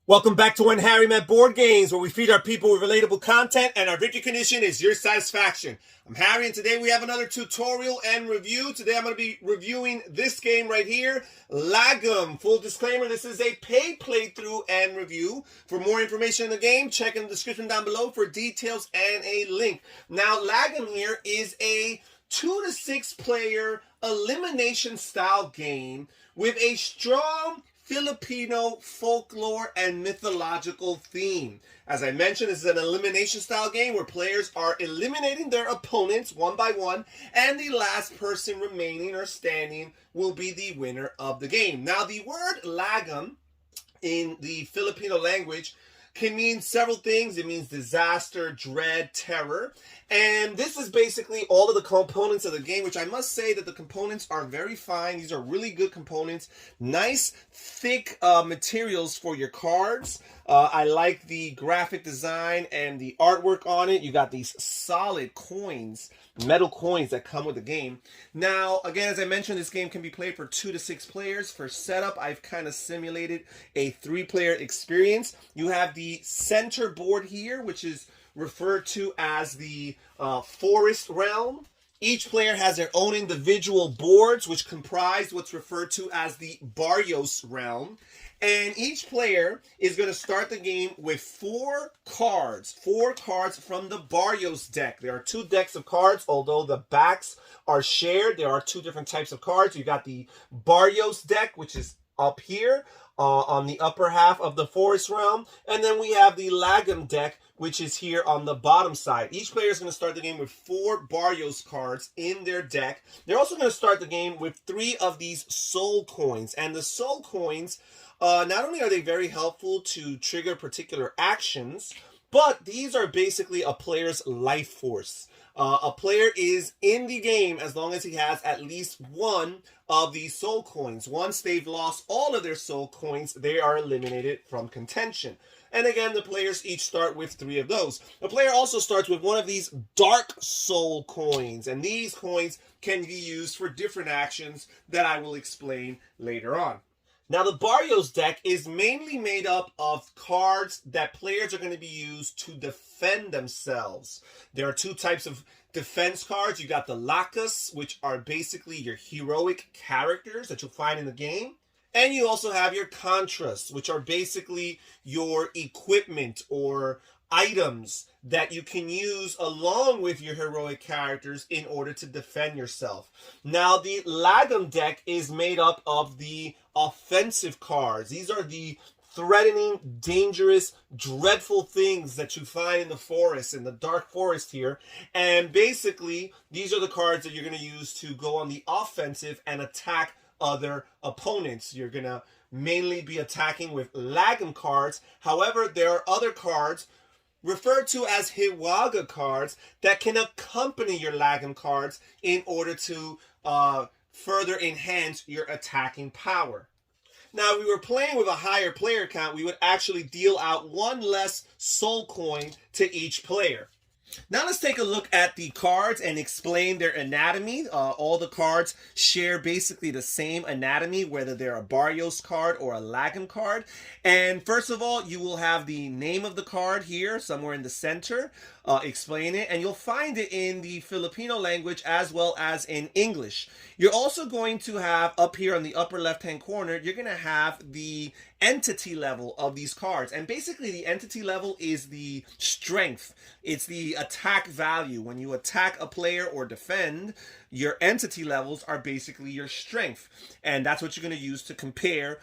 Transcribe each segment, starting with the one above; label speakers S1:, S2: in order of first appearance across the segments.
S1: Welcome back to When Harry Met Board Games, where we feed our people with relatable content and our victory condition is your satisfaction. I'm Harry, and today we have another tutorial and review. Today I'm going to be reviewing this game right here, Lagim. Full disclaimer, this is a paid playthrough and review. For more information in the game, check in the description down below for details and a link. Now, Lagim here is a 2 to 6 player elimination style game with a strong Filipino folklore and mythological theme. As I mentioned, this is an elimination style game where players are eliminating their opponents one by one, and the last person remaining or standing will be the winner of the game. Now, the word lagim in the Filipino language can mean several things. It means disaster, dread, terror. And this is basically all of the components of the game, which I must say that the components are very fine. These are really good components. Nice, thick materials for your cards. I like the graphic design and the artwork on it. You got these solid coins, metal coins that come with the game. Now, again, as I mentioned, this game can be played for 2 to 6 players. For setup, I've kind of simulated a 3-player experience. You have the center board here, which is referred to as the forest realm. Each player has their own individual boards, which comprise what's referred to as the barrios realm. And each player is going to start the game with 4 cards from the barrios deck. There are 2 decks of cards, although the backs are shared. There are 2 different types of cards. You got the barrios deck, which is up here on the upper half of the forest realm. And then we have the lagim deck, which is here on the bottom side. Each player is going to start the game with 4 barrios cards in their deck. They're also going to start the game with 3 of these soul coins. And the soul coins, not only are they very helpful to trigger particular actions, but these are basically a player's life force. A player is in the game as long as he has at least 1 of these soul coins. Once they've lost all of their soul coins, they are eliminated from contention. And again, the players each start with 3 of those. The player also starts with 1 of these dark soul coins, and these coins can be used for different actions that I will explain later on. Now, the barrios deck is mainly made up of cards that players are going to be used to defend themselves. There are 2 types of defense cards. You got the lakas, which are basically your heroic characters that you'll find in the game. And you also have your contras, which are basically your equipment or items that you can use along with your heroic characters in order to defend yourself. Now, the lagim deck is made up of the offensive cards. These are the threatening, dangerous, dreadful things that you find in the forest, in the dark forest here. And basically, these are the cards that you're going to use to go on the offensive and attack other opponents. You're going to mainly be attacking with lagim cards. However, there are other cards referred to as hiwaga cards that can accompany your lagim cards in order to further enhance your attacking power. Now, if we were playing with a higher player count, we would actually deal out 1 less soul coin to each player. Now let's take a look at the cards and explain their anatomy. All the cards share basically the same anatomy, whether they're a barrios card or a lagim card. And first of all, you will have the name of the card here somewhere in the center, explain it, and you'll find it in the Filipino language as well as in English. You're also going to have up here on the upper left-hand corner, you're going to have the entity level of these cards. And basically the entity level is the strength. It's the attack value. When you attack a player or defend, your entity levels are basically your strength. And that's what you're going to use to compare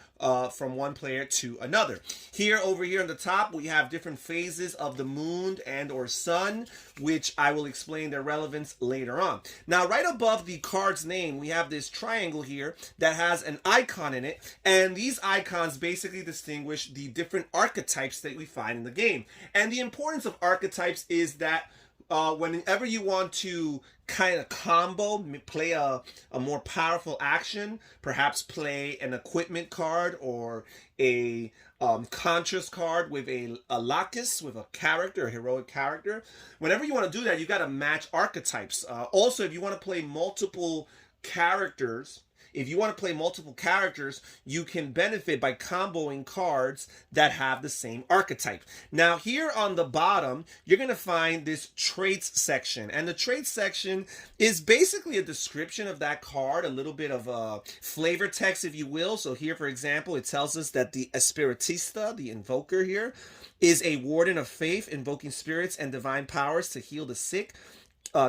S1: from one player to another. Here, over here on the top, we have different phases of the moon and or sun, which I will explain their relevance later on. Now, right above the card's name, we have this triangle here that has an icon in it. And these icons basically distinguish the different archetypes that we find in the game. And the importance of archetypes is that whenever you want to kind of combo, play a more powerful action, perhaps play an equipment card or a contrast card with a lakas, with a character, a heroic character. Whenever you want to do that, you got to match archetypes. Also, if you want to play multiple characters if you want to play multiple characters, you can benefit by comboing cards that have the same archetype. Now, here on the bottom, you're going to find this traits section. And the traits section is basically a description of that card, a little bit of a flavor text, if you will. So here, for example, it tells us that the Espiritista, the invoker here, is a warden of faith, invoking spirits and divine powers to heal the sick,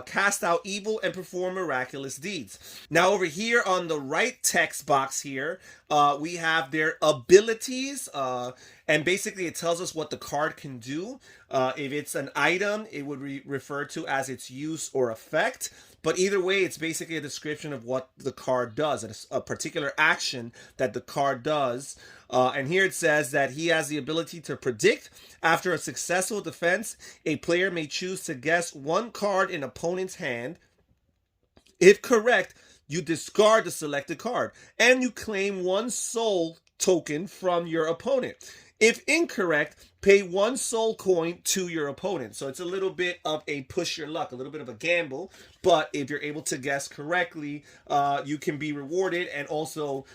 S1: cast out evil, and perform miraculous deeds. Now over here on the right text box here, we have their abilities, and basically it tells us what the card can do. If it's an item, it would refer to as its use or effect. But either way, it's basically a description of what the card does, a particular action that the card does. And here it says that he has the ability to predict. After a successful defense, a player may choose to guess one card in opponent's hand. If correct, you discard the selected card, and you claim one soul token from your opponent. If incorrect, pay one soul coin to your opponent. So it's a little bit of a push your luck, a little bit of a gamble. But if you're able to guess correctly, you can be rewarded and also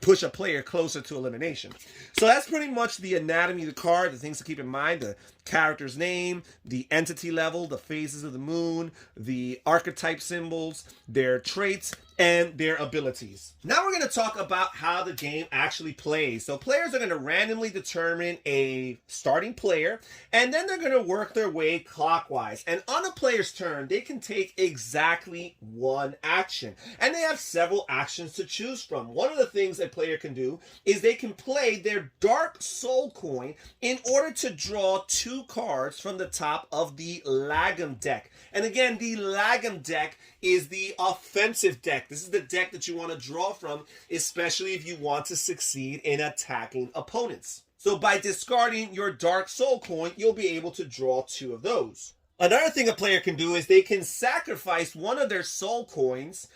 S1: push a player closer to elimination. So that's pretty much the anatomy of the card, the things to keep in mind: the character's name, the entity level, the phases of the moon, the archetype symbols, their traits, and their abilities. Now we're going to talk about how the game actually plays. So players are going to randomly determine a starting player, and then they're going to work their way clockwise. And on a player's turn, they can take exactly one action. And they have several actions to choose from. One of the things a player can do is they can play their Dark Soul coin in order to draw 2 cards from the top of the Lagim deck. And again, the Lagim deck is the offensive deck. This is the deck that you want to draw from, especially if you want to succeed in attacking opponents. So by discarding your Dark Soul coin, you'll be able to draw 2 of those. Another thing a player can do is they can sacrifice one of their soul coins,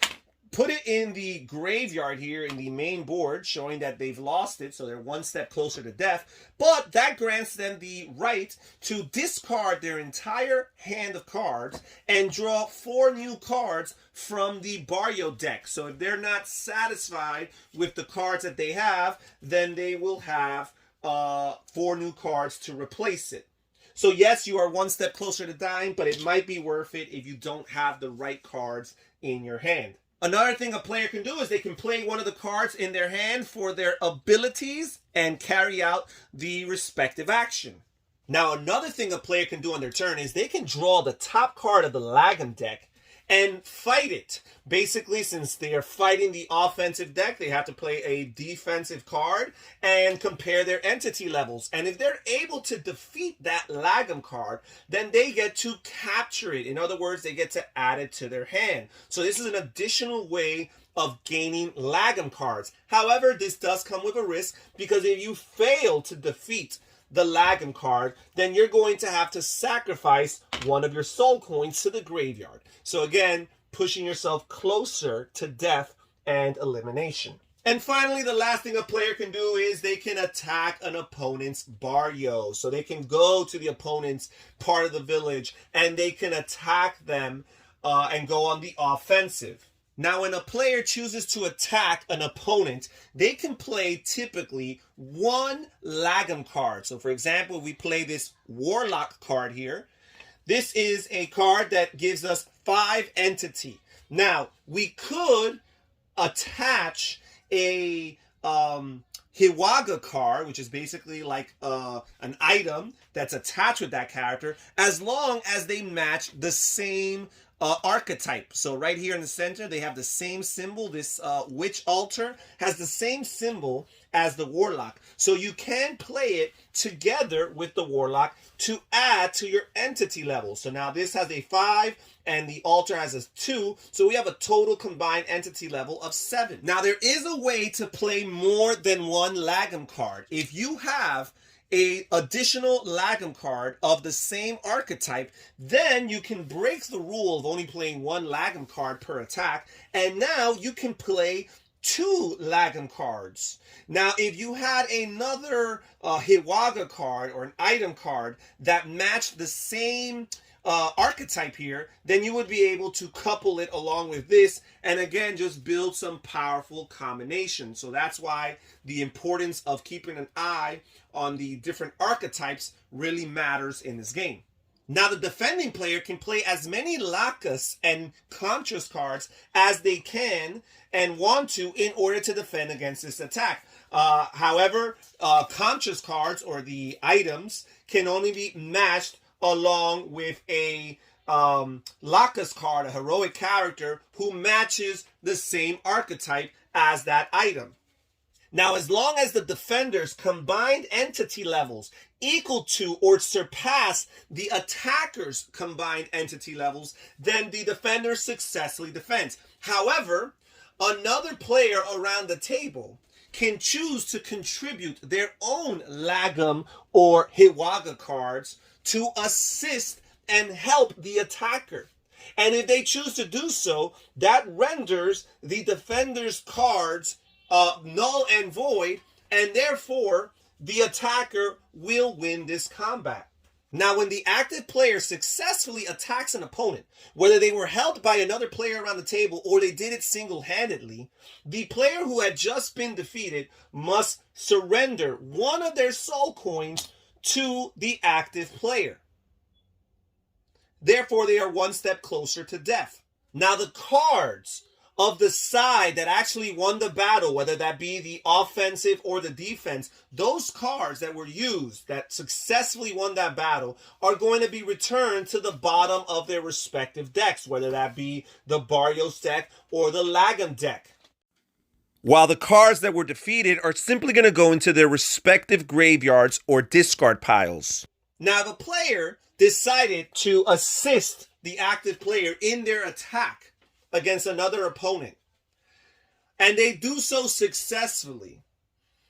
S1: put it in the graveyard here in the main board, showing that they've lost it, so they're one step closer to death. But that grants them the right to discard their entire hand of cards and draw 4 new cards from the Barrio deck. So if they're not satisfied with the cards that they have, then they will have 4 new cards to replace it. So yes, you are one step closer to dying, but it might be worth it if you don't have the right cards in your hand. Another thing a player can do is they can play one of the cards in their hand for their abilities and carry out the respective action. Now, another thing a player can do on their turn is they can draw the top card of the Lagim deck and fight it. Basically, since they are fighting the offensive deck, they have to play a defensive card and compare their entity levels. And if they're able to defeat that Lagim card, then they get to capture it. In other words, they get to add it to their hand. So this is an additional way of gaining Lagim cards. However, this does come with a risk, because if you fail to defeat the Lagim card, then you're going to have to sacrifice one of your soul coins to the graveyard. So again, pushing yourself closer to death and elimination. And finally, the last thing a player can do is they can attack an opponent's barrio. So they can go to the opponent's part of the village and they can attack them and go on the offensive. Now, when a player chooses to attack an opponent, they can play typically 1 Lagim card. So, for example, we play this Warlock card here. This is a card that gives us 5 entity. Now, we could attach a Hiwaga card, which is basically like an item that's attached with that character, as long as they match the same archetype. So right here in the center, they have the same symbol. This witch altar has the same symbol as the warlock. So you can play it together with the warlock to add to your entity level. So now this has a 5 and the altar has a 2. So we have a total combined entity level of 7. Now there is a way to play more than 1 Lagim card. If you have a additional Lagim card of the same archetype, then you can break the rule of only playing 1 Lagim card per attack, and now you can play 2 Lagim cards. Now, if you had another Hiwaga card or an item card that matched the same archetype here, then you would be able to couple it along with this and again just build some powerful combinations. So that's why the importance of keeping an eye on the different archetypes really matters in this game. Now the defending player can play as many Lacus and Contras cards as they can and want to in order to defend against this attack. However, Contras cards or the items can only be matched along with a Lacus card, a heroic character who matches the same archetype as that item. Now, as long as the defender's combined entity levels equal to or surpass the attacker's combined entity levels, then the defender successfully defends. However, another player around the table can choose to contribute their own Lagim or Hiwaga cards to assist and help the attacker. And if they choose to do so, that renders the defender's cards null and void, and therefore the attacker will win this combat. Now, when the active player successfully attacks an opponent, whether they were helped by another player around the table or they did it single-handedly, the player who had just been defeated must surrender one of their soul coins to the active player. Therefore, they are one step closer to death. Now, the cards of the side that actually won the battle, whether that be the offensive or the defense, those cards that were used that successfully won that battle are going to be returned to the bottom of their respective decks, whether that be the Barrios deck or the Lagim deck. While the cards that were defeated are simply going to go into their respective graveyards or discard piles. Now, the player decided to assist the active player in their attack against another opponent, and they do so successfully,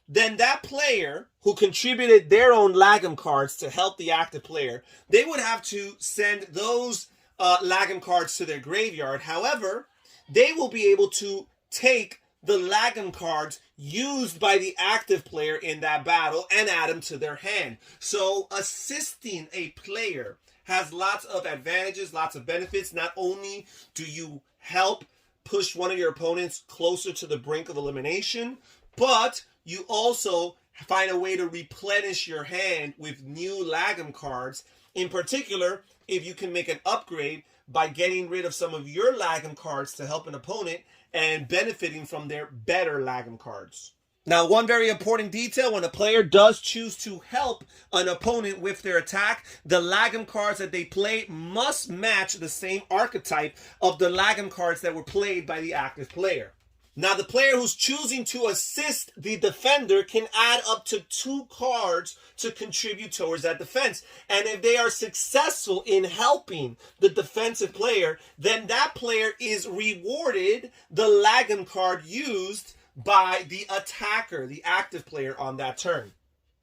S1: then that player who contributed their own Lagim cards to help the active player, they would have to send those Lagim cards to their graveyard. However, they will be able to take the Lagim cards used by the active player in that battle and add them to their hand. So assisting a player has lots of advantages, lots of benefits. Not only do you help push one of your opponents closer to the brink of elimination, but you also find a way to replenish your hand with new Lagim cards. In particular, if you can make an upgrade by getting rid of some of your Lagim cards to help an opponent and benefiting from their better Lagim cards. Now, one very important detail, when a player does choose to help an opponent with their attack, the Lagim cards that they play must match the same archetype of the Lagim cards that were played by the active player. Now, the player who's choosing to assist the defender can add up to 2 cards to contribute towards that defense. And if they are successful in helping the defensive player, then that player is rewarded the Lagim card used by the attacker, the active player on that turn.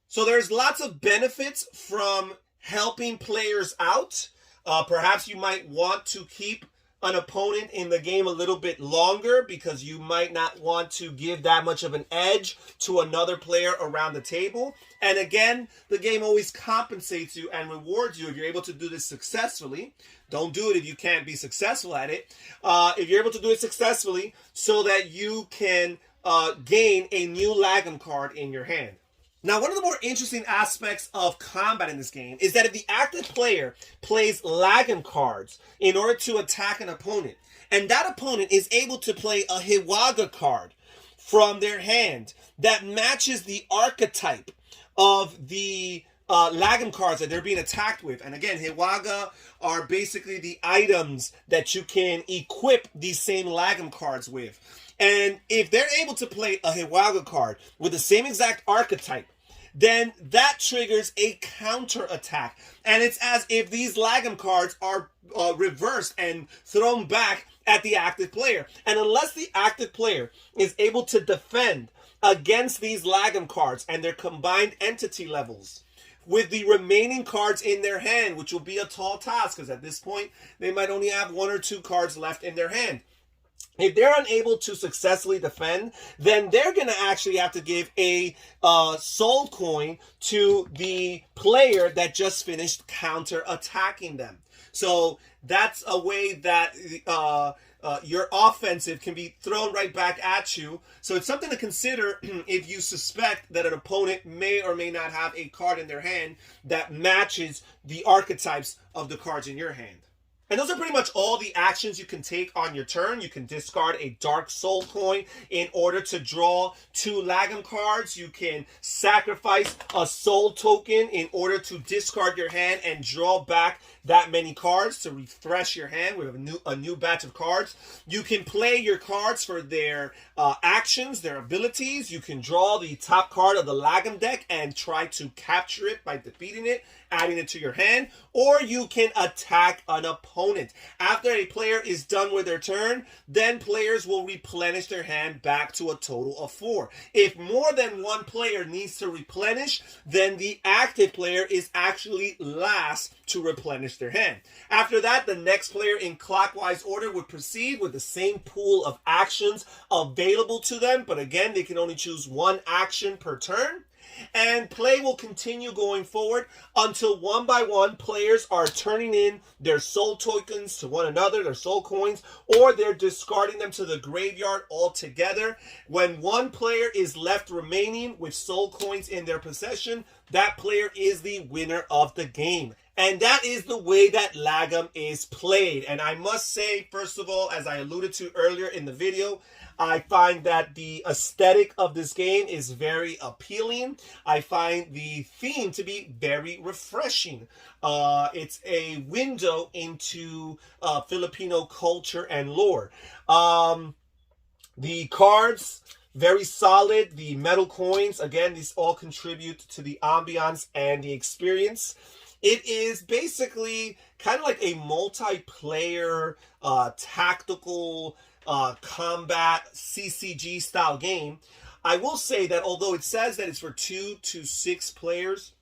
S1: So there's lots of benefits from helping players out. Perhaps you might want to keep an opponent in the game a little bit longer because you might not want to give that much of an edge to another player around the table. And again, the game always compensates you and rewards you if you're able to do this successfully. Don't do it if you can't be successful at it. If you're able to do it successfully so that you can gain a new Lagim card in your hand. Now, one of the more interesting aspects of combat in this game is that if the active player plays Lagim cards in order to attack an opponent, and that opponent is able to play a Hiwaga card from their hand that matches the archetype of the Lagim cards that they're being attacked with. And again, Hiwaga are basically the items that you can equip these same Lagim cards with. And if they're able to play a Hiwaga card with the same exact archetype, then that triggers a counter attack. And it's as if these Lagim cards are reversed and thrown back at the active player. And unless the active player is able to defend against these Lagim cards and their combined entity levels with the remaining cards in their hand, which will be a tall task because at this point they might only have 1 or 2 cards left in their hand. If they're unable to successfully defend, then they're going to actually have to give a soul coin to the player that just finished counter-attacking them. So that's a way that your offensive can be thrown right back at you. So it's something to consider if you suspect that an opponent may or may not have a card in their hand that matches the archetypes of the cards in your hand. And those are pretty much all the actions you can take on your turn. You can discard a Dark Soul coin in order to draw 2 Lagim cards. You can sacrifice a Soul token in order to discard your hand and draw back that many cards to refresh your hand with a new batch of cards. You can play your cards for their actions, their abilities. You can draw the top card of the Lagim deck and try to capture it by defeating it, adding it to your hand, or you can attack an opponent. After a player is done with their turn, then players will replenish their hand back to a total of 4. If more than one player needs to replenish, then the active player is actually last to replenish their hand. After that, the next player in clockwise order would proceed with the same pool of actions available to them, but again, they can only choose 1 action per turn. And play will continue going forward until one by one players are turning in their soul tokens to one another, their soul coins, or they're discarding them to the graveyard altogether. When one player is left remaining with soul coins in their possession, that player is the winner of the game. And that is the way that Lagim is played. And I must say, first of all, as I alluded to earlier in the video, I find that the aesthetic of this game is very appealing. I find the theme to be very refreshing. It's a window into Filipino culture and lore. The cards, very solid. The metal coins, again, these all contribute to the ambiance and the experience. It is basically kind of like a multiplayer, tactical, combat CCG style game. I will say that although it says that it's for 2 to 6 players,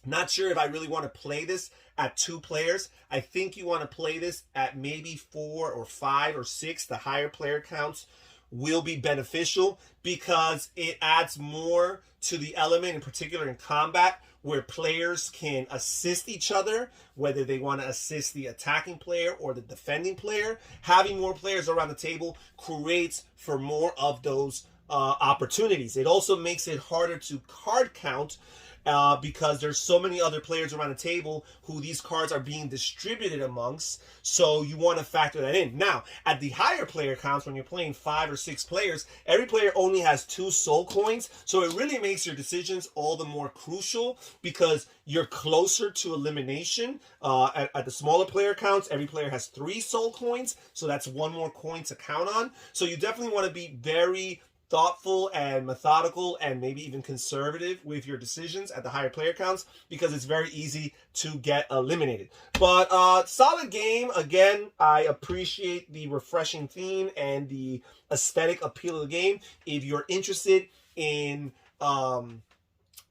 S1: not sure if I really want to play this at 2 players. I think you want to play this at maybe 4 or 5 or 6. The higher player counts will be beneficial because it adds more to the element, in particular in combat, where players can assist each other, whether they want to assist the attacking player or the defending player. Having more players around the table creates for more of those opportunities. It also makes it harder to card count because there's so many other players around the table who these cards are being distributed amongst, so you want to factor that in. Now, at the higher player counts, when you're playing 5 or 6 players, every player only has 2 soul coins, so it really makes your decisions all the more crucial because you're closer to elimination. At the smaller player counts, every player has 3 soul coins, so that's 1 more coin to count on. So you definitely want to be very thoughtful and methodical and maybe even conservative with your decisions at the higher player counts because it's very easy to get eliminated. But solid game. Again, I appreciate the refreshing theme and the aesthetic appeal of the game. If you're interested in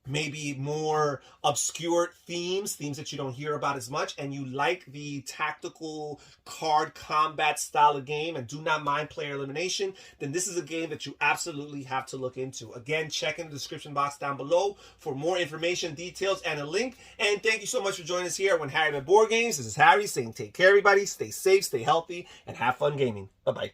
S1: maybe more obscure themes that you don't hear about as much, and you like the tactical card combat style of game and do not mind player elimination, then this is a game that you absolutely have to look into. Again, check in the description box down below for more information, details, and a link. And thank you so much for joining us here When Harry Met Board Games. This is Harry saying take care, everybody. Stay safe, stay healthy, and have fun gaming. Bye-bye.